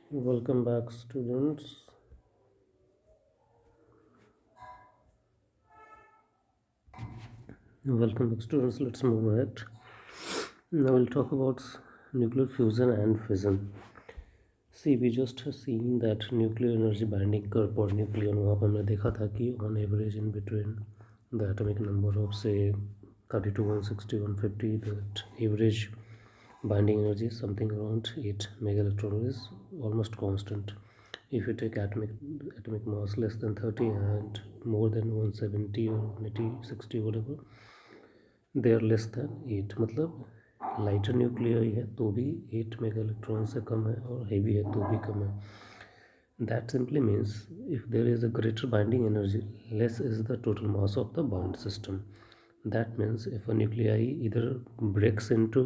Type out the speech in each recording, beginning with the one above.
Welcome back, students. Welcome back, students. Let's move ahead. Now we'll talk about nuclear fusion and fission. See, we just seen that nuclear energy binding curve for nucleon. वहाँ पर हमने देखा था कि on average in between the atomic number of say 32, 160, 150, that average binding energy is something around 8 mega electron is almost constant. If you take atomic mass less than 30 and more than 170 or 180, 60 whatever, they are less than 8. मतलब lighter nuclear है तो भी 8 mega electron से कम है और heavy है तो भी कम है. That simply means if there is a greater binding energy, less is the total mass of the bound system. That means if a nuclei either breaks into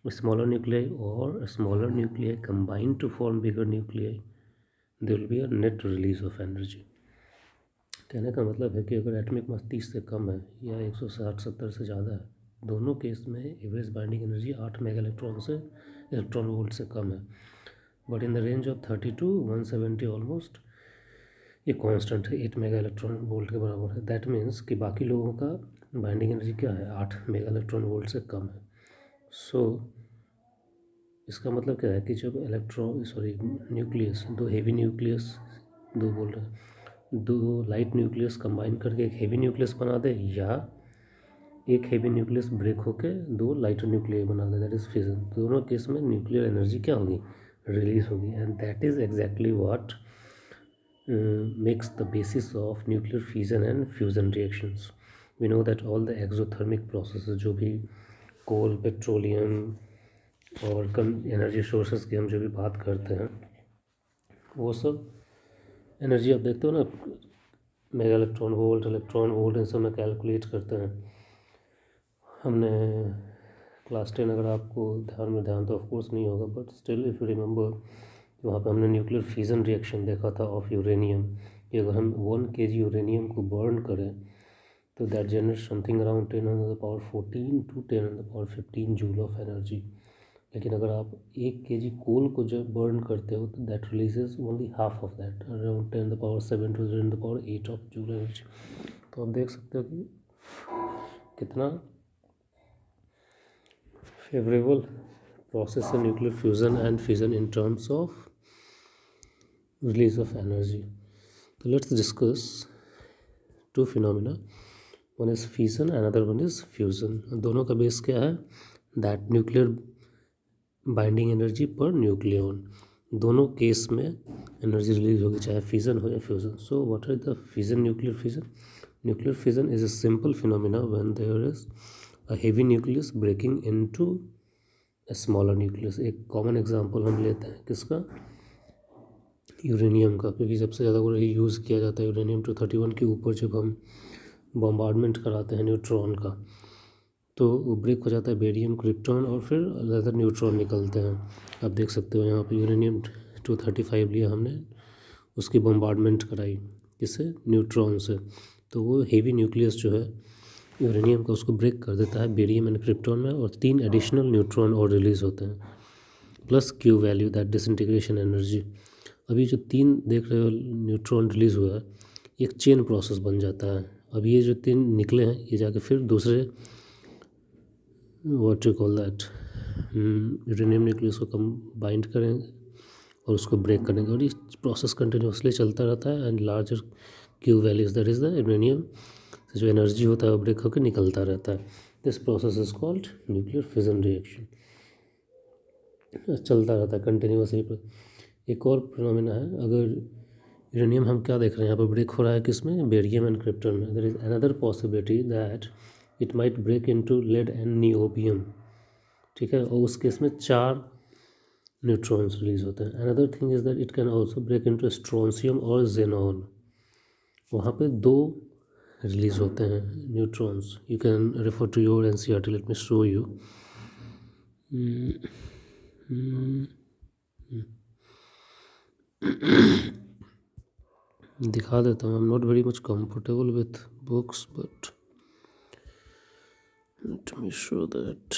a smaller nuclei or a smaller nuclei combine to form bigger nuclei, there will be a net release of energy. कहने का मतलब है कि अगर atomic mass 30 से कम है या 160-70 से ज़्यादा है, दोनों केस में average binding energy 8 mega electron volt से कम है. But in the range of 30 to 170 almost ये कांस्टेंट है, 8 मेगा इलेक्ट्रॉन वोल्ट के बराबर है. दैट मीन्स कि बाकी लोगों का बाइंडिंग एनर्जी क्या है, 8 मेगा इलेक्ट्रॉन वोल्ट से कम है. सो इसका मतलब क्या है कि जब न्यूक्लियस, दो हेवी न्यूक्लियस, दो बोल रहे हैं, दो लाइट न्यूक्लियस कंबाइन करके एक हेवी न्यूक्लियस बना दे, या एक हेवी न्यूक्लियस ब्रेक होके दो लाइटर न्यूक्लियर बना दे, दैट इज फिजन. दोनों केस में न्यूक्लियर एनर्जी क्या होगी, रिलीज होगी. And that is exactly what makes the basis of nuclear fission and fusion reactions. We know that all the exothermic processes, जो भी कोल, पेट्रोलियम और कम energy sources की हम जो भी बात करते हैं, वो सब एनर्जी आप देखते हो ना, मेगा इलेक्ट्रॉन वोल्ट इन सब में कैलकुलेट करते हैं. हमने क्लास 10 अगर आपको ध्यान तो ऑफकोर्स नहीं होगा, but still if you remember, वहाँ पे हमने न्यूक्लियर फिजन रिएक्शन देखा था ऑफ यूरेनियम, कि अगर हम 1 kg यूरेनियम को बर्न करें तो that generate something around 10⁻14 to 10⁻15 joule of energy. लेकिन अगर आप 1 kg कोल को जब बर्न करते हो तो that releases only half of that, around 10⁻7 to 10⁻8 of joule energy. तो आप देख सकते हो कि कितना फेवरेबल प्रोसेस है nuclear fusion and fission in terms of release of energy. So let's discuss two phenomena. One is fission, another one is fusion. दोनों का बेस क्या है, that nuclear binding energy per nucleon. दोनों case में energy release होगी, चाहे fission हो या fusion. So what are the fission, nuclear fission? Nuclear fission is a simple phenomena when there is a heavy nucleus breaking into a smaller nucleus. एक common example हम लेते हैं किसका, यूरेनियम का, क्योंकि सबसे ज़्यादा वो यूज़ किया जाता है यूरेनियम 231 के ऊपर. जब हम बॉम्बार्डमेंट कराते हैं न्यूट्रॉन का तो वो ब्रेक हो जाता है बेरियम, क्रिप्टॉन और फिर अदर न्यूट्रॉन निकलते हैं. आप देख सकते हो यहाँ पे यूरेनियम 235 लिया हमने, उसकी बॉम्बार्डमेंट कराई किससे, न्यूट्रॉन से. तो वो हेवी न्यूक्लियस जो है यूरेनियम का उसको ब्रेक कर देता है बेरियम एंड क्रिप्टॉन में, और 3 एडिशनल न्यूट्रॉन और रिलीज़ होते हैं, plus Q value, that disintegration energy. अभी जो 3 देख रहे हो न्यूट्रॉन रिलीज़ हुआ है, एक चेन प्रोसेस बन जाता है. अब ये जो 3 निकले हैं ये जाके फिर दूसरे what you call that uranium nucleus को बाइंड करेंगे और उसको ब्रेक करेंगे, और ये प्रोसेस कंटिन्यूसली चलता रहता है. And larger Q values, that is the uranium से जो एनर्जी होता है वो ब्रेक होकर निकलता रहता है. This process is called nuclear fission reaction. चलता रहता है कंटिन्यूसली. एक और फिनोमिना है, अगर यूरेनियम हम क्या देख रहे हैं यहाँ पर ब्रेक हो रहा है किसमें, बेरियम एंड क्रिप्टॉन में. There is another possibility that it might break into lead and niobium. ठीक है, और उस केस में 4 न्यूट्रॉन्स रिलीज होते हैं. Another thing is that it can also break into strontium और जेनॉन. वहाँ पे 2 रिलीज होते हैं neutrons. You can refer to your NCERT, let me show you. दिखा देता हूँ. I am not very much comfortable with books but let me show that.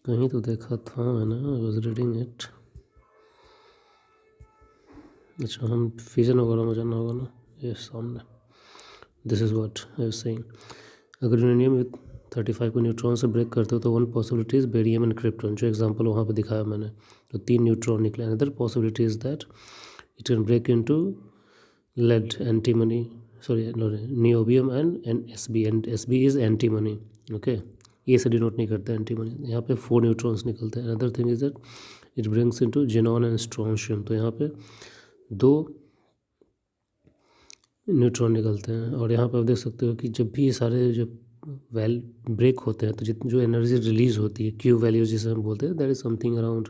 कहीं तो देखा था मैंने, आई वॉज रीडिंग इट. अच्छा, हम फिजन वगैरह में जानना होगा ना, ये सामने this is what I was saying. अगर यूरेनियम विथ 35 को न्यूट्रॉन से ब्रेक करते हो तो one possibility is barium and krypton, जो एग्जांपल वहाँ पे दिखाया मैंने, तो 3 न्यूट्रॉन निकले। Another possibility is that it can break into lead, antimony, sorry, no, niobium and SB, and SB is antimony. Okay, ये से डिनोट नहीं करते एंटीमनी। यहाँ पे 4 न्यूट्रॉन्स निकलते हैं। Another thing is that it brings into xenon and strontium, तो यहाँ पे 2 न्यूट्रॉन निकलते हैं। और यहाँ पर आप देख सकते हो कि जब भी ये सारे जो वेल ब्रेक होते हैं तो जितनी जो एनर्जी रिलीज होती है, क्यू वैल्यू जिसे हम बोलते हैं, that is something around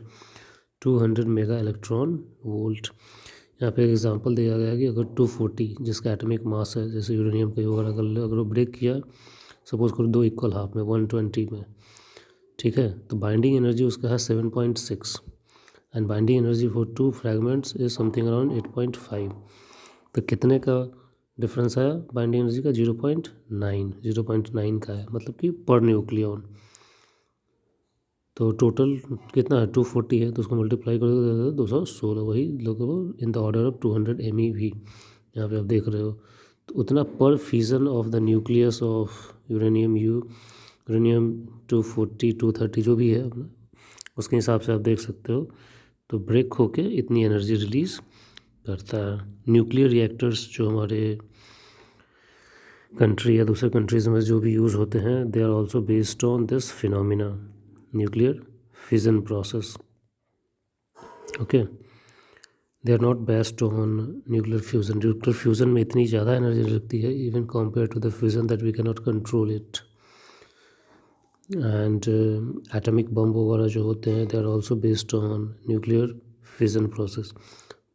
200 mega electron volt. यहाँ पे एक एग्जांपल दिया गया है कि अगर 240 जिसका एटॉमिक मास है, जैसे यूरेनियम का वगैरह कर लो, अगर वो ब्रेक किया सपोज करो 2 इक्वल हाफ में 120 में, ठीक है, तो बाइंडिंग एनर्जी उसका है 7.6 and binding energy for 2 fragments is something around 8.5। तो कितने का डिफरेंस आया बाइंडिंग एनर्जी का? 0.9 का है, मतलब कि पर न्यूक्लियन। तो टोटल कितना है? 240 है, तो उसको मल्टीप्लाई कर दो 216, वही लगभग in the order of 200 MeV। यहाँ पे आप देख रहे हो, तो उतना पर fusion of the nucleus of uranium 240 230 जो भी है अपना, उसके हिसाब से आप देख सकते हो। तो ब्रेक होके इतनी एनर्जी रिलीज करता है। न्यूक्लियर रिएक्टर्स जो हमारे कंट्री या दूसरे कंट्रीज़ में जो भी यूज़ होते हैं, they are also based on this phenomena, nuclear fission process. Okay, they are not based on nuclear fusion. Nuclear fusion में इतनी ज़्यादा एनर्जी लगती है even compare to the fusion that we can not control it. And atomic bomb वगैरह जो होते हैं, they are also based on nuclear fission process.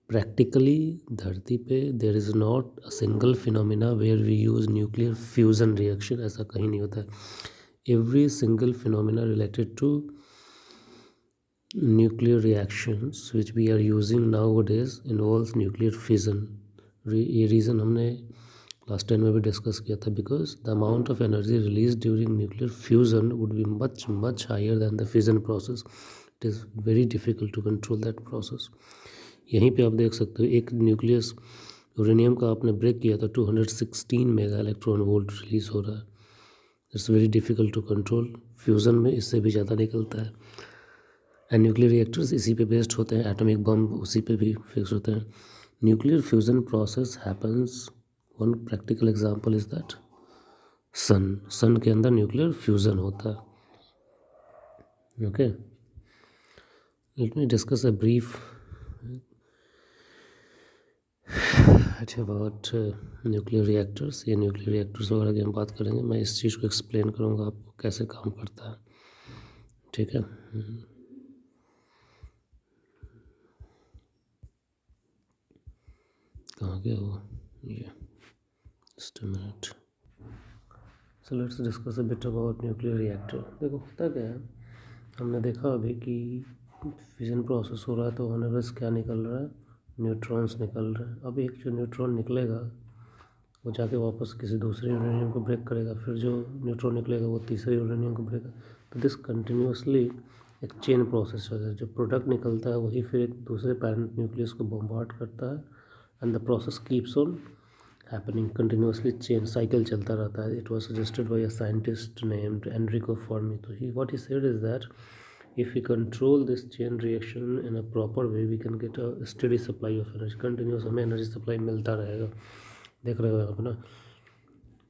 Practically धरती पे there is not a single phenomena where we use nuclear fusion reaction, ऐसा कहीं नहीं होता है। Every single phenomena related to nuclear reactions which we are using nowadays involves nuclear fission। ये reason हमने last time में भी डिस्कस किया था, because the amount of energy release during nuclear fusion would be much much higher than the fission process. It is very difficult to control that process. यहीं पे आप देख सकते हो, एक न्यूक्लियस यूरेनियम का आपने ब्रेक किया तो 216 मेगा इलेक्ट्रॉन वोल्ट रिलीज हो रहा है। It's very difficult to control. Fusion में इससे भी ज़्यादा निकलता है। एंड न्यूक्लियर रिएक्टर्स इसी पे बेस्ड होते हैं, एटॉमिक बम उसी पे भी फिक्स होते हैं। Nuclear fusion process happens, one practical example is that sun के अंदर न्यूक्लियर फ्यूज़न होता है। Okay, let me discuss a brief about nuclear reactors. ये न्यूक्लियर रिएक्टर्स वगैरह की हम बात करेंगे, मैं इस चीज़ को एक्सप्लेन करूँगा आपको कैसे काम करता है, ठीक है। कहाँ गया वो? ये just a minute. So let's discuss a bit about nuclear reactor. देखो होता क्या है, हमने देखा अभी कि फिजन प्रोसेस हो रहा है तो होने बस क्या निकल रहा है? न्यूट्रॉन्स निकल रहे हैं। अब एक जो न्यूट्रॉन निकलेगा वो जाके वापस किसी दूसरे यूरेनियम को ब्रेक करेगा, फिर जो न्यूट्रॉन निकलेगा वो तीसरे यूरेनियम को ब्रेक। तो दिस कंटिन्यूसली एक चेन प्रोसेस है। जो प्रोडक्ट निकलता है वही फिर एक दूसरे पैरेंट न्यूक्लियस को बम्बार्ड करता है and the process keeps on happening continuously, chain cycle चलता रहता है। It was suggested by a scientist named Enrico Fermi. तो he what he said is that if we control this chain reaction in a proper way we can get a steady supply of energy, continuous हमें energy supply मिलता रहेगा। देख रहे हो आप ना,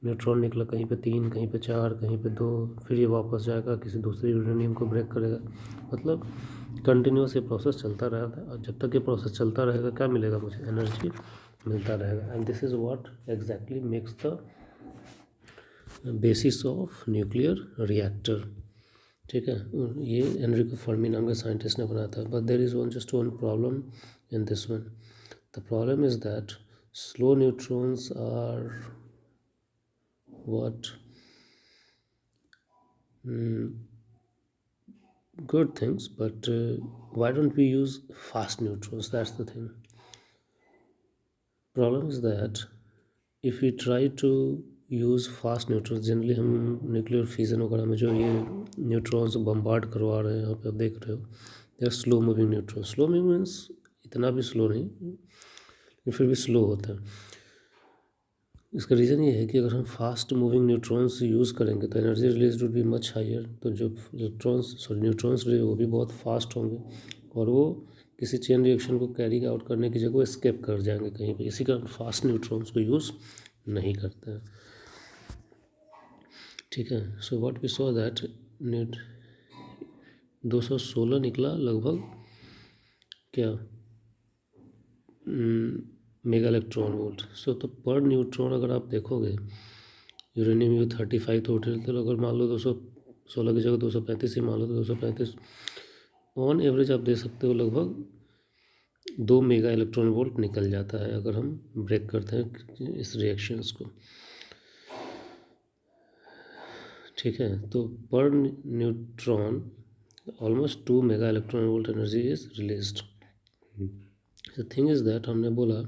neutron निकला कहीं पे 3, कहीं पे 4, कहीं पे 2, फिर ये वापस जाएगा किसी दूसरे यूरेनियम को ब्रेक करेगा। मतलब कंटिन्यूस ये प्रोसेस चलता रहता है और जब तक ये प्रोसेस चलता रहेगा क्या मिलेगा? मुझे एनर्जी मिलता रहेगा। And this is what exactly makes the basis of nuclear reactor, ठीक है। ये एनरिको फर्मी नाम के साइंटिस्ट ने बनाया था। But there is one problem in this one. The problem is that slow neutrons are what good things, but why don't we use fast neutrons? That's the thing. Problem is that if we try to use fast neutrons, generally हम nuclear fusion वगैरह में जो ये neutrons bombard करवा रहे हैं, यहाँ पे आप देख रहे हो, they are slow moving neutrons. Slow moving means इतना भी स्लो नहीं, ये फिर भी स्लो होता है। इसका रीज़न ये है कि अगर हम फास्ट मूविंग न्यूट्रॉन्स यूज़ करेंगे तो energy release would be much higher, तो जो न्यूट्रॉन्स रिलीज वो भी बहुत फास्ट होंगे और वो किसी चेन रिएक्शन को कैरी आउट करने की जगह वो स्केप कर जाएंगे कहीं पे, इसी कारण फास्ट न्यूट्रॉन्स को यूज़ नहीं करते हैं। ठीक है, so what we saw that 216 निकला लगभग क्या मेगा इलेक्ट्रॉन वोल्ट। सो तो पर न्यूट्रॉन अगर आप देखोगे यूरेनियम U-35 तो अगर मान लो 216 की जगह 235 ही मान लो तो 235 ऑन एवरेज आप दे सकते हो लगभग 2 मेगा इलेक्ट्रॉन वोल्ट निकल जाता है अगर हम ब्रेक करते हैं इस रिएक्शंस को। ठीक है, तो पर neutron almost 2 mega electron volt energy is released. The thing is that हमने बोला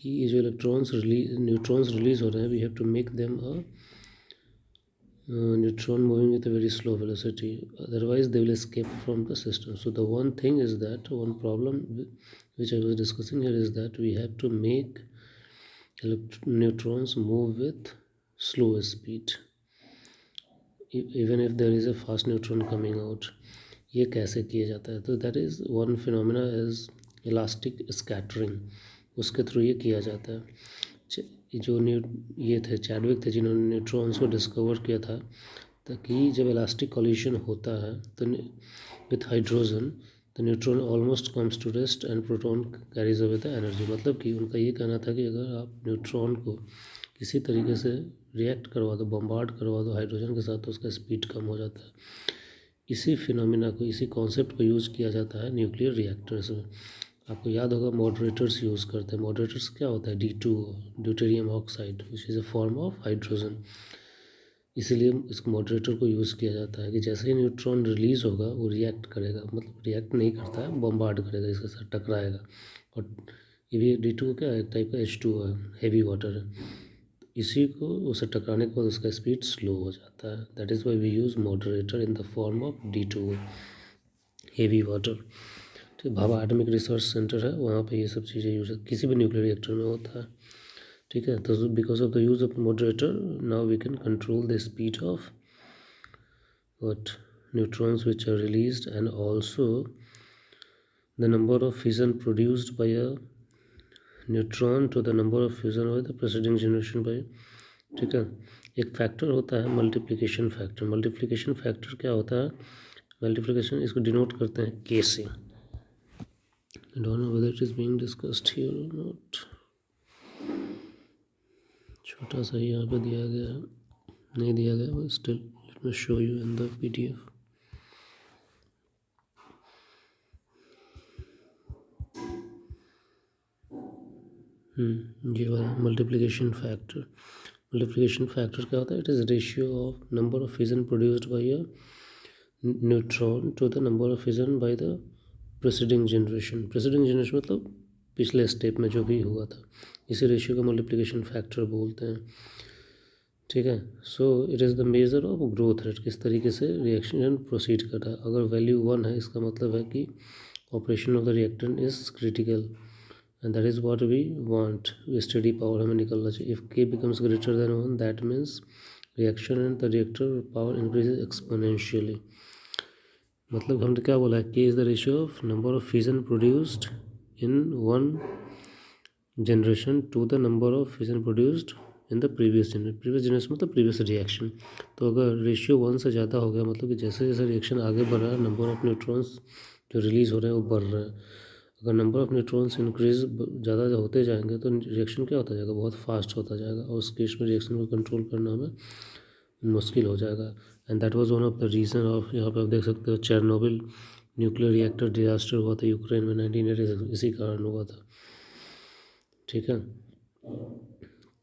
कि ये जो न्यूट्रॉन्स रिलीज हो रहे हैं, we have to make them a neutron moving with a very slow velocity, otherwise they will escape from the system. So the one thing is that one problem which I was discussing here is that we have to make neutrons move with slow speed even if there is a fast neutron coming out. ये कैसे किया जाता है? तो that is one phenomena is elastic scattering, उसके through ये किया जाता है। जो ये थे चैडविक थे जिन्होंने न्यूट्रॉन्स को डिस्कवर किया था, ताकि जब इलास्टिक कॉलिशन होता है तो with hydrogen the neutron almost comes to rest and proton carries away the energy. मतलब कि उनका ये कहना था कि अगर आप न्यूट्रॉन को किसी तरीके से रिएक्ट करवा दो, बम्बार्ड करवा दो हाइड्रोजन के साथ, तो उसका स्पीड कम हो जाता है। इसी फिनोमिना को, इसी कॉन्सेप्ट को यूज़ किया जाता है न्यूक्लियर रिएक्टर्स में। आपको याद होगा मॉडरेटर्स यूज़ करते हैं। मॉडरेटर्स क्या होता है? D2O, deuterium oxide, which is a form of hydrogen. इसीलिए इस मॉडरेटर को यूज़ किया जाता है कि जैसे ही न्यूट्रॉन रिलीज़ होगा वो रिएक्ट करेगा, मतलब रिएक्ट नहीं करता है, बम्बार्ड करेगा, इसके साथ टकराएगा। और ये भी D2O क्या है? एक टाइप का H2O है, हैवी वाटर है। इसी को उसे टकराने के बाद उसका स्पीड स्लो हो जाता है। That is why we use moderator in the form of D2O, heavy water. ठीक, भाभा एटॉमिक रिसर्च सेंटर है, वहाँ पे ये सब चीज़ें यूज किसी भी न्यूक्लियर रिएक्टर में होता है। ठीक है, तो because of the use of moderator now we can control the speed of what neutrons which are released and also the number of fission produced by a neutron to the number of fusion by the preceding generation by। ठीक है, एक factor होता है multiplication factor. Multiplication factor क्या होता है? Multiplication इसको denote करते हैं K से। I don't know whether it is being discussed here or not। छोटा सा यहाँ पे दिया गया है, नहीं दिया गया, but still let me show you in the PDF। ये वाला मल्टीप्लिकेशन फैक्टर। मल्टीप्लिकेशन फैक्टर क्या होता है? It is ratio of number of fission produced by a neutron to the number of fission by the preceding generation. Preceding generation मतलब पिछले step में जो भी हुआ था, इसी रेशियो का मल्टीप्लिकेशन फैक्टर बोलते हैं। ठीक है, so it is the measure of growth rate, किस तरीके से रिएक्शन प्रोसीड कर रहा है। अगर वैल्यू 1 है, इसका मतलब है कि operation of the reactant is critical and that is what we want. Study power हमें निकलना चाहिए। If K becomes greater than 1 that means reaction and the reactor power increase exponentially. मतलब हमने क्या बोला है? K is the ratio of number of fission produced in one generation to the number of fission produced in the previous generation मतलब previous reaction. तो अगर ratio 1 से ज़्यादा हो गया, मतलब कि जैसे जैसे रिएक्शन आगे बढ़ रहा है, नंबर ऑफ न्यूट्रॉन्स जो रिलीज़ हो रहे हैं वो बढ़ रहे हैं। अगर नंबर ऑफ न्यूट्रॉन्स इंक्रीज ज़्यादा होते जाएंगे तो रिएक्शन क्या होता जाएगा? बहुत फास्ट होता जाएगा, और उस केस में रिएक्शन को कंट्रोल करना हमें मुश्किल हो जाएगा। And that was one of the reason of, यहाँ पे आप देख सकते हो चेरनोबिल न्यूक्लियर रिएक्टर डिजास्टर हुआ था यूक्रेन में 1986, इसी कारण हुआ था। ठीक है,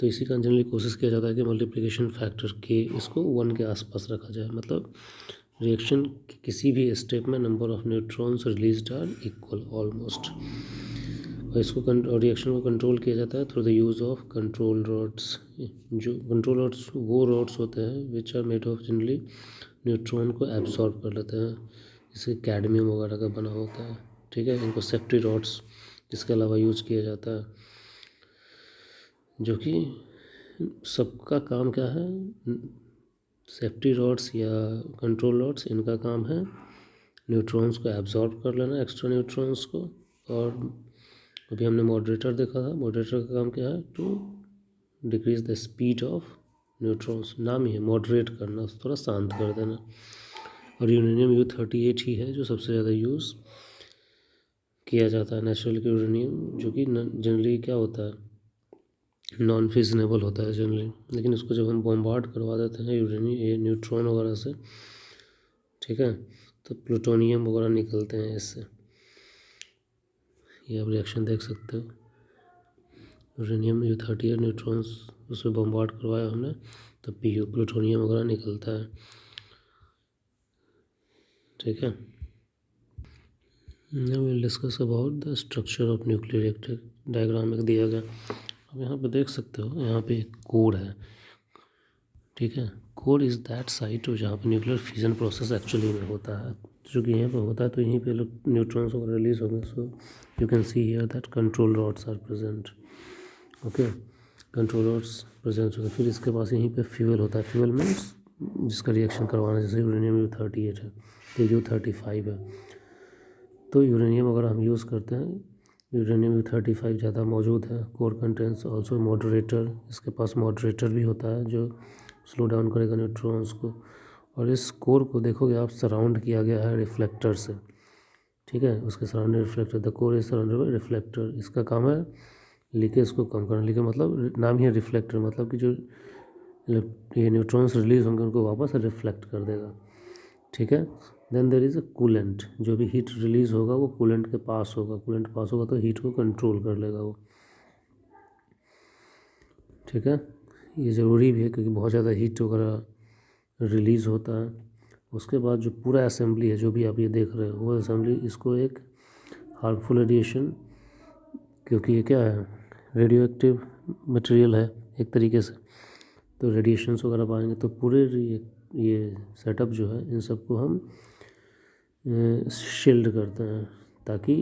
तो इसी कारण जनरली कोशिश किया जाता है कि मल्टीप्लिकेशन फैक्टर के इसको 1 के आसपास रखा जाए, मतलब रिएक्शन किसी भी स्टेप में number of neutrons released are equal almost. और इसको रिएक्शन को कंट्रोल किया जाता है through the use of control rods. जो कंट्रोल रॉड्स वो रॉड्स होते हैं which are made of generally neutron को एब्जॉर्ब कर लेते हैं, जिससे कैडमियम वगैरह का बना होता है। ठीक है, इनको सेफ्टी रॉड्स इसके अलावा यूज किया जाता है। जो कि सबका काम क्या है, सेफ्टी रॉड्स या कंट्रोल रॉड्स, इनका काम है न्यूट्रॉन्स को एब्जॉर्ब कर लेना, एक्स्ट्रा न्यूट्रॉन्स को। और अभी हमने मॉडरेटर देखा था, मॉडरेटर का काम क्या है, to decrease the speed of neutrons, नाम ही है मॉडरेट करना, थोड़ा शांत कर देना। और यूरेनियम U-38 ही है जो सबसे ज़्यादा यूज़ किया जाता है, नेचुरल यूरेनियम, जो कि जनरली क्या होता है, नॉन फिजनेबल होता है जनरली, लेकिन इसको जब हम बॉम्बार्ड करवा देते हैं यूरेनियम ये न्यूट्रॉन वगैरह से, ठीक है, तो प्लूटोनियम वगैरह निकलते हैं इससे। ये आप रिएक्शन देख सकते हो, यूरेनियम U-38 न्यूट्रॉन्स उससे बॉम्बार्ड करवाया हमने, तो PU प्लूटोनियम वगैरह निकलता है, ठीक है। Now we'll discuss about the structure of nuclear reactor। Diagram एक दिया गया, अब यहाँ पे देख सकते हो, यहाँ पे एक कोर है, ठीक है। कोर इज़ दैट साइट जहाँ पे न्यूक्लियर फ्यूजन प्रोसेस एक्चुअली में होता है, जो कि यहाँ पे होता है, तो यहीं पे न्यूट्रॉन्स वगैरह रिलीज होंगे। So you can see here that control rods are present, okay, control rods present होते हैं। फिर इसके पास यहीं पे फ्यूल होता है, फ्यूल मीन्स जिसका रिएक्शन करवाना, जैसे यूरेनियम U-38 है, ये U-35 है। तो यूरेनियम अगर हम यूज़ करते हैं, यूरेनियम U-35 ज़्यादा मौजूद है। कोर कंटेंट्स ऑल्सो मॉडरेटर, इसके पास मॉडरेटर भी होता है जो स्लो डाउन करेगा न्यूट्रॉन्स को। और इस कोर को देखोगे आप, सराउंड किया गया है रिफ्लेक्टर से, ठीक है, उसके surround reflector, the core is surrounded by reflector. इसका काम है लीकेज को कम करना, लीकेज मतलब नाम ही है रिफ्लेक्टर, मतलब कि जो ये न्यूट्रॉन्स रिलीज होंगे उनको वापस रिफ्लेक्ट कर देगा, ठीक है। Then there is a coolant, जो भी हीट रिलीज होगा वो कूलेंट के पास होगा, कूलेंट पास होगा तो हीट को कंट्रोल कर लेगा वो, ठीक है। ये ज़रूरी भी है क्योंकि बहुत ज़्यादा हीट वगैरह रिलीज़ होता है। उसके बाद जो पूरा असेंबली है, जो भी आप ये देख रहे हो, वो असेंबली, इसको एक हार्मफुल रेडिएशन, क्योंकि ये क्या है, रेडियो एक्टिव मटेरियल है एक तरीके से, तो रेडिएशंस वगैरह पाएंगे, तो पूरे ये सेटअप जो है, इन सबको हम शील्ड करते हैं, ताकि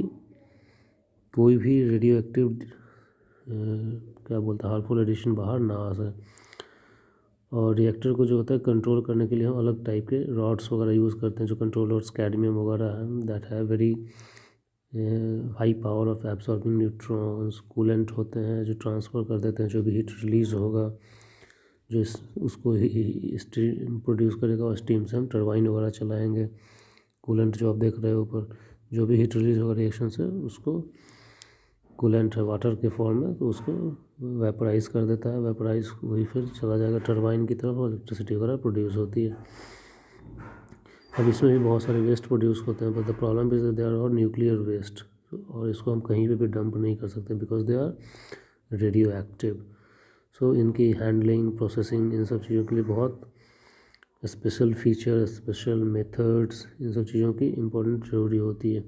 कोई भी रेडियो एक्टिव क्या बोलते हैं, हार्मफुल रेडिएशन बाहर ना आ सके। और रिएक्टर को जो होता है कंट्रोल करने के लिए हम अलग टाइप के रॉड्स वगैरह यूज़ करते हैं, जो कंट्रोल रॉड्स कैडमियम वगैरह है, दैट है very high power of absorbing neutrons. Coolant होते हैं जो ट्रांसफ़र कर देते हैं जो भी हीट रिलीज़ होगा, जो उसको स्टीम प्रोड्यूस करेगा, और स्टीम से हम टरबाइन वगैरह चलाएँगे। कूलेंट जो आप देख रहे हो ऊपर, जो भी हीट रिलीज़ होगा रिएक्शन से, उसको कूलेंट है वाटर के फॉर्म में, तो उसको वेपराइज कर देता है, वेपराइज वही फिर चला जाएगा टरबाइन की तरफ, और इलेक्ट्रिसिटी वगैरह प्रोड्यूस होती है। अब इसमें भी बहुत सारे वेस्ट प्रोड्यूस होते हैं, but the problem is they are और न्यूक्लियर वेस्ट, और इसको हम कहीं पे भी डंप नहीं कर सकते because they are radioactive. So इनकी हैंडलिंग, प्रोसेसिंग, इन सब चीज़ों के लिए बहुत स्पेशल फीचर, स्पेशल मेथड्स, इन सब चीज़ों की इम्पोर्टेंट ज़रूरी होती है,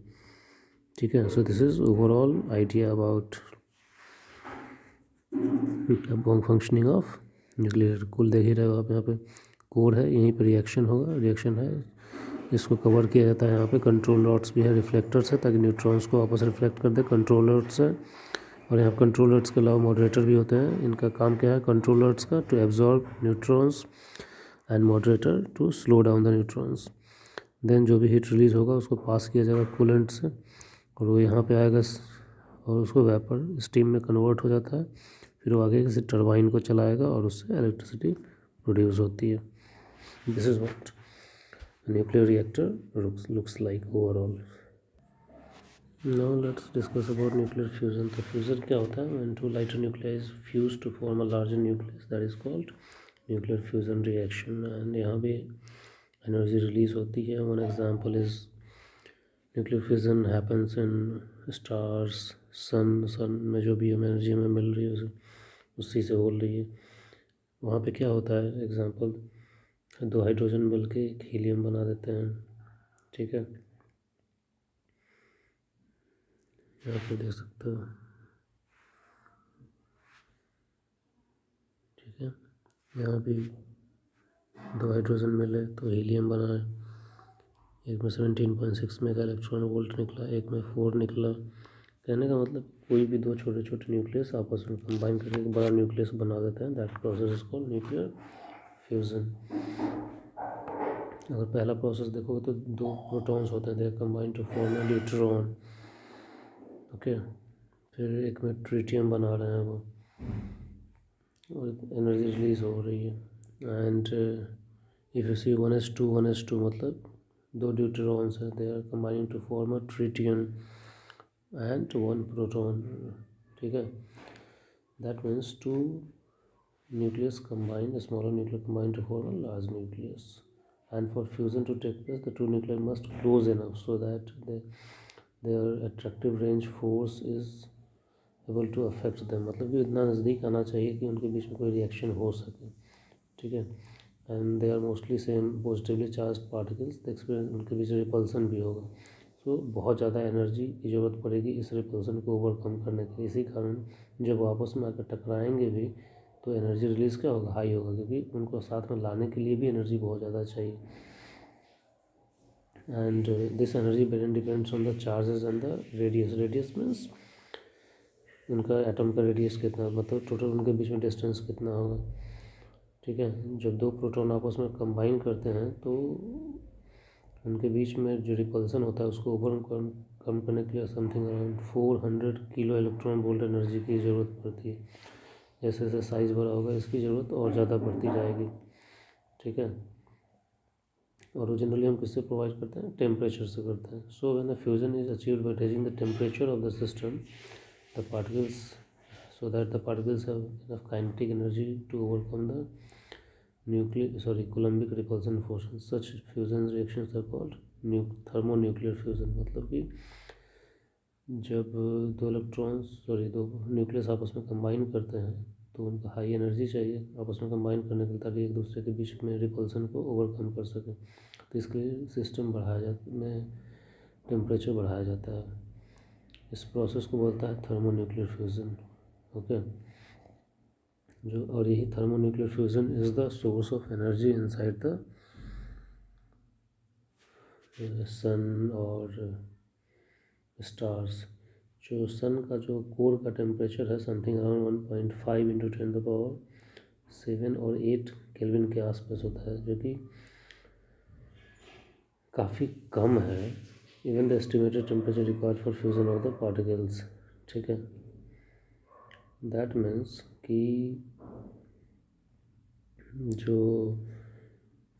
ठीक है। So this is overall idea about functioning of nuclear. कुल देख ही रहे हो आप, यहाँ पे कोर है, यहीं पे रिएक्शन होगा, रिएक्शन है, इसको कवर किया जाता है। यहाँ पे कंट्रोल रॉड्स भी है, रिफ्लेक्टर्स है, ताकि न्यूट्रॉन्स को वापस रिफ्लेक्ट कर दे, कंट्रोल रॉड्स है। और यहाँ कंट्रोल रॉड्स के अलावा मॉडरेटर भी होते हैं, इनका काम क्या है, कंट्रोल रॉड्स का to absorb neutrons, and moderator to slow down the neutrons. Then जो भी हीट रिलीज़ होगा उसको पास किया जाएगा कूलेंट से, और वो यहाँ पे आएगा, और उसको वेपर स्टीम में कन्वर्ट हो जाता है, फिर वो आगे किसी टरबाइन को चलाएगा और उससे इलेक्ट्रिसिटी प्रोड्यूस होती है। This is what nuclear reactor looks like overall. Now let's discuss about nuclear fusion. तो फ्यूजन क्या होता है, when two lighter nuclei is fuse to form a larger nucleus, that is called nuclear fusion reaction. And यहाँ भी energy release होती है। One example is nuclear fusion happens in stars, sun में जो भी हमें एनर्जी हमें मिल रही है उसी से हो रही है। वहाँ पे क्या होता है, एग्जांपल, दो हाइड्रोजन मिल के एक हीलियम बना देते हैं, ठीक है, यहाँ पे देख सकते हो, ठीक है। यहाँ भी दो हाइड्रोजन मिले तो हीलियम बना है, एक में 17.6 मेगा इलेक्ट्रॉन वोल्ट निकला, एक में 4 निकला, कहने का मतलब कोई भी दो छोटे छोटे न्यूक्लियस आपस में कंबाइन करके एक बड़ा न्यूक्लियस बना देते हैं। That process is called nuclear fusion. अगर पहला प्रोसेस देखोगे तो दो प्रोटॉन्स होते हैं, they combine to form a neutron. Okay, फिर एक में ट्रिटियम बना रहे हैं वो, और एनर्जी रिलीज हो रही है। And if you see 1s2 1s2 मतलब दो ड्यूट्रॉन्स हैं, they are combining to form a tritium and one proton. ठीक है, that means two nucleus combine, a smaller nucleus combine to form a large nucleus. And for fusion to take place, the two nuclei must close enough so that their attractive range force is able to affect them। मतलब कि इतना नज़दीक आना चाहिए कि उनके बीच में कोई रिएक्शन हो सके। ठीक है, and they are mostly same positively charge particles, उनके बीच रिपल्सन भी होगा। सो बहुत ज़्यादा एनर्जी की ज़रूरत पड़ेगी इस रिपल्सन को ओवरकम करने के लिए। इसी कारण जब वो आपस में आकर टकराएंगे भी तो एनर्जी रिलीज़ क्या होगा, हाई होगा, क्योंकि उनको साथ में लाने के लिए भी एनर्जी बहुत ज़्यादा चाहिए। And this energy depends on the charges and the radius. Radius means उनका एटम का रेडियस कितना, मतलब टोटल उनके बीच में डिस्टेंस कितना होगा। ठीक है, जब दो प्रोटॉन आपस में कंबाइन करते हैं तो उनके बीच में जो रिपल्सन होता है उसको ओवरकम कम करने के लिए something around 400 kilo electron volt energy की ज़रूरत पड़ती है। जैसे जैसे साइज़ बड़ा होगा इसकी ज़रूरत और ज़्यादा बढ़ती जाएगी। ठीक है, ओरिजिनली हम किससे प्रोवाइड करते हैं, टेम्परेचर से करते हैं। So when the fusion is achieved by raising the temperature of the system, the particles so that the particles have enough kinetic energy to overcome the Coulombic repulsion force. Such fusion reactions are called thermonuclear fusion। मतलब कि जब दो nucleus आपस में combine करते हैं तो उनको हाई एनर्जी चाहिए आपस में कंबाइन करने के लिए, ताकि एक दूसरे के बीच में रिपल्सन को ओवरकम कर सके। तो इसके लिए सिस्टम में टेम्परेचर बढ़ाया जाता है। इस प्रोसेस को बोलता है थर्मोन्यूक्लियर फ्यूज़न। ओके, और यही thermonuclear fusion is the source of energy inside the sun और स्टार्स। जो सन का जो कोर का टेम्परेचर है समथिंग अराउंड 1.5 इंटू 10⁻7 और 8 केल्विन के आसपास होता है, जो कि काफ़ी कम है। Even the estimated temperature required for fusion of the particles. ठीक है, दैट मीन्स कि जो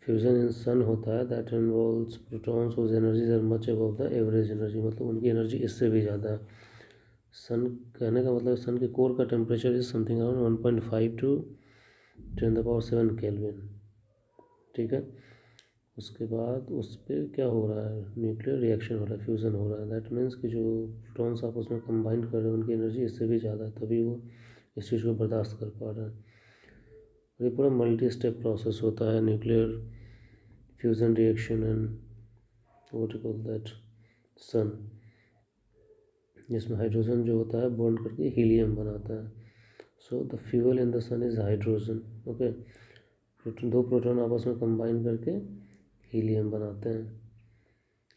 फ्यूज़न इन सन होता है that involves protons whose energies are much above the average energy. मतलब उनकी एनर्जी इससे भी ज़्यादा है। सन कहने का मतलब सन के कोर का temperature is something around 1.5 to 10⁻7 Kelvin. ठीक है, उसके बाद उस पर क्या हो रहा है, न्यूक्लियर रिएक्शन हो रहा है, फ्यूज़न हो रहा है। दैट मीन्स कि जो प्रोटॉन्स आपस में कंबाइन कर रहे हैं उनकी एनर्जी इससे भी ज़्यादा है, तभी वो इस चीज़ को बर्दाश्त कर पा रहे हैं। ये पूरा मल्टी स्टेप प्रोसेस होता है nuclear fusion reaction and what you call that sun, जिसमें हाइड्रोजन जो होता है बॉन्ड करके हीलियम बनाता है। So the fuel in the sun is hydrogen. Okay, दो प्रोटॉन आपस में कंबाइन करके हीलियम बनाते हैं।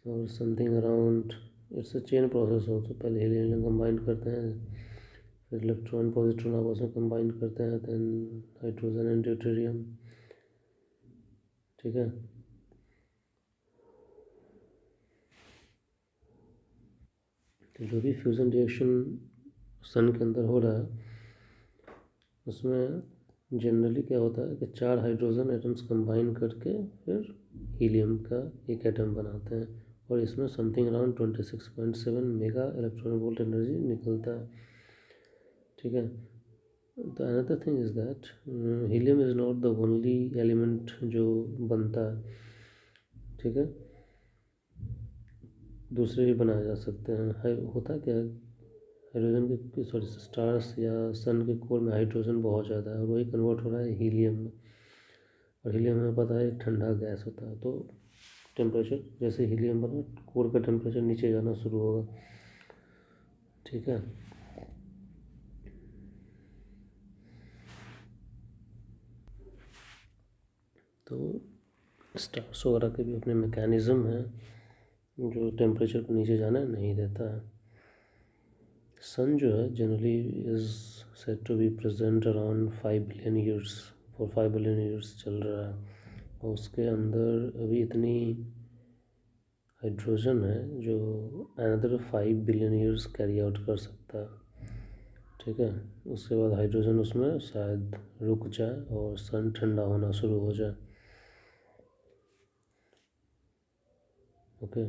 और something around it's a chain process हो, तो पहले हीलियम कंबाइन करते हैं, फिर इलेक्ट्रॉन पॉजिट्रॉन आपस में कंबाइन करते हैं, देन हाइड्रोजन एंड ड्यूटेरियम। ठीक है, तो जो भी फ्यूज़न रिएक्शन सन के अंदर हो रहा है उसमें जनरली क्या होता है कि 4 हाइड्रोजन एटम्स कंबाइन करके फिर हीलियम का एक एटम बनाते हैं, और इसमें something around 26.7 mega electron volt energy निकलता है। ठीक है, तो another thing is that helium is not the only element जो बनता है। ठीक है, दूसरे भी बनाए जा सकते हैं। होता क्या है, हाइड्रोजन के स्टार्स या सन के कोर में हाइड्रोजन बहुत ज़्यादा है और वही कन्वर्ट हो रहा है हीलियम में, और हीलियम हमें पता है ठंडा गैस होता है। तो टेम्परेचर जैसे हीलियम बना कोर का टेम्परेचर नीचे जाना शुरू होगा। ठीक है, तो स्टार्स वगैरह के भी अपने मैकेनिज़्म हैं जो टेम्परेचर को नीचे जाना नहीं देता है। सन जो है generally is said to be present around 5 billion years, for 5 billion years चल रहा है, और उसके अंदर अभी इतनी हाइड्रोजन है जो another 5 billion years carry out कर सकता है। ठीक है, उसके बाद हाइड्रोजन उसमें शायद रुक जाए और सन ठंडा होना शुरू हो जाए। ओके,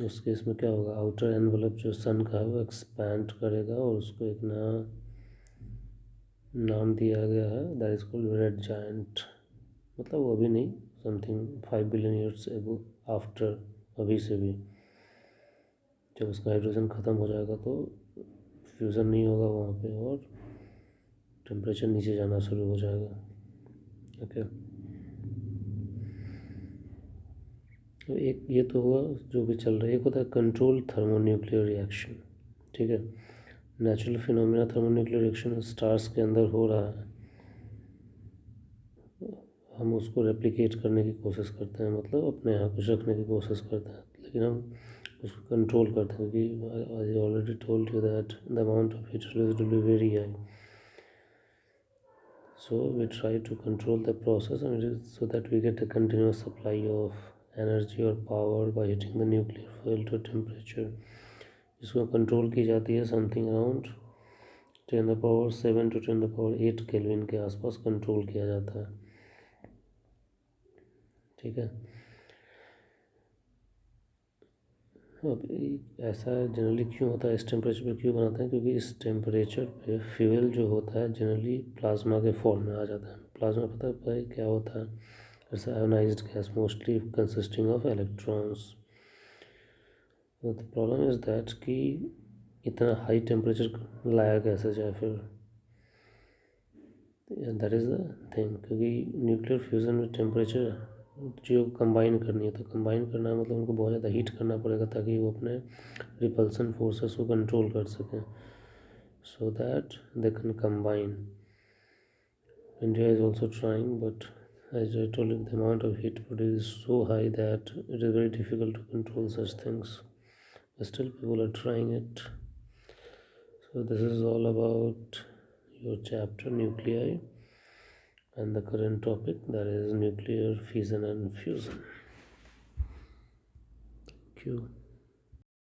उस केस में क्या होगा, आउटर एनवलप जो सन का है वो एक्सपैंड करेगा और उसको एक नया नाम दिया गया है, that is called red giant. मतलब वो अभी नहीं, something 5 billion years ago after, अभी से भी जब उसका हाइड्रोजन ख़त्म हो जाएगा तो फ्यूज़न नहीं होगा वहाँ पे और टेम्परेचर नीचे जाना शुरू हो जाएगा। ओके, तो एक ये तो हुआ जो भी चल रहा है। एक होता है कंट्रोल थर्मोन्यूक्लियर रिएक्शन। ठीक है, natural phenomena thermonuclear reaction stars के अंदर हो रहा है, हम उसको रेप्लिकेट करने की कोशिश करते हैं, मतलब अपने यहाँ कुछ रखने की कोशिश करते हैं, लेकिन हम उसको कंट्रोल करते हैं क्योंकि I already told you that the amount of heat release will be very high, so we try to control the process and it is so that we get a continuous supply of energy or power by heating the nuclear fuel to temperature। इसको control की जाती है something around 10⁻⁷ to 10⁸ kelvin के आसपास control किया जाता है। ठीक है, अब ऐसा जनरली क्यों होता है, इस टेम्परेचर पे क्यों बनाते हैं, क्योंकि इस टेम्परेचर पे फ्यूल जो होता है जनरली प्लाज्मा के फॉर्म में आ जाता है। प्लाज्मा पता है क्या होता है, it's ionised gas mostly consisting of electrons. The problem is that कि इतना हाई टेम्परेचर लाया कैसे जाए फिर, दैट इज़ द थिंग, क्योंकि न्यूक्लियर फ्यूज़न में टेम्परेचर जो कंबाइन करनी है, तो कंबाइन करना है मतलब उनको बहुत ज़्यादा हीट करना पड़ेगा ताकि वो अपने रिपल्सन फोर्सेस को कंट्रोल कर सकें, so that they can combine. India is also trying but as I told you the amount of heat produce is so high that it is very difficult to control such things, still people are trying it. So this is all about your chapter nuclei and the current topic, that is nuclear fission and fusion. Thank you.